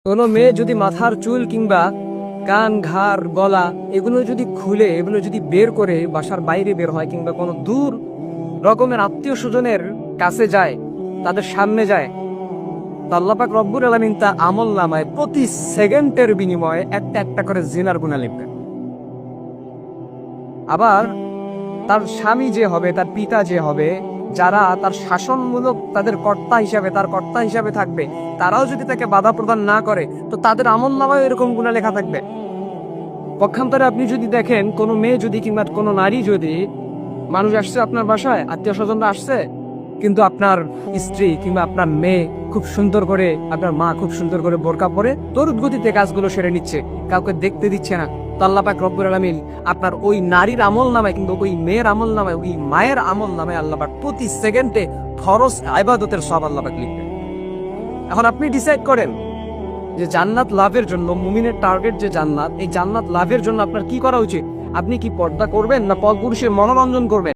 কোনো মেয়ে যদি মাথার চুল কিংবা কান ঘাড় গলা এগুলো যদি খুলে এগুলো যদি বের করে বাসার বাইরে বের হয় কিংবা কোনো দূর রকমের আত্মীয় স্বজনের কাছে যায়, তাদের সামনে যায়, তো আল্লাহ পাক রব্বুল আলামিন তা আমল নামায় প্রতি সেকেন্ডের বিনিময়ে একটা একটা করে জিনার গুনাহ লিখবেন। আবার তার স্বামী যে হবে, তার পিতা যে হবে, যারা তার শাসনমূলক তাদের কর্তা হিসাবে থাকবে, তারাও যদি তাকে বাধা প্রদান না করে তো তাদের আমল নামায় এরকম গুনাহ লেখা থাকবে। পক্ষান্তরে আপনি যদি দেখেন কোনো মেয়ে যদি কিংবা কোনো নারী যদি, মানুষ আসছে আপনার বাসায়, আত্মীয় স্বজনরা আসছে, কিন্তু আপনার স্ত্রী কিংবা আপনার মেয়ে খুব সুন্দর করে, আপনার মা খুব সুন্দর করে বোরকা পরে তড়িৎ গতিতে কাজগুলো সেরে নিচ্ছে, কাউকে দেখতে দিচ্ছে না, তো আল্লাহ পাক রব্বুল আলামিন আপনার ওই নারীর আমল নামায় কিংবা ওই মেয়ের আমল নামায়, ওই মায়ের আমল নামায় আল্লাহ পাক প্রতি সেকেন্ডে ফরজ ইবাদতের সব আল্লাহ পাক লিখবে। এখন আপনি ডিসাইড করেন যে জান্নাত লাভের জন্য, মুমিনের টার্গেট যে জান্নাত, এই জান্নাত লাভের জন্য আপনার কি করা উচিত? আপনি কি পর্দা করবেন না পরপুরুষের মনোরঞ্জন করবেন?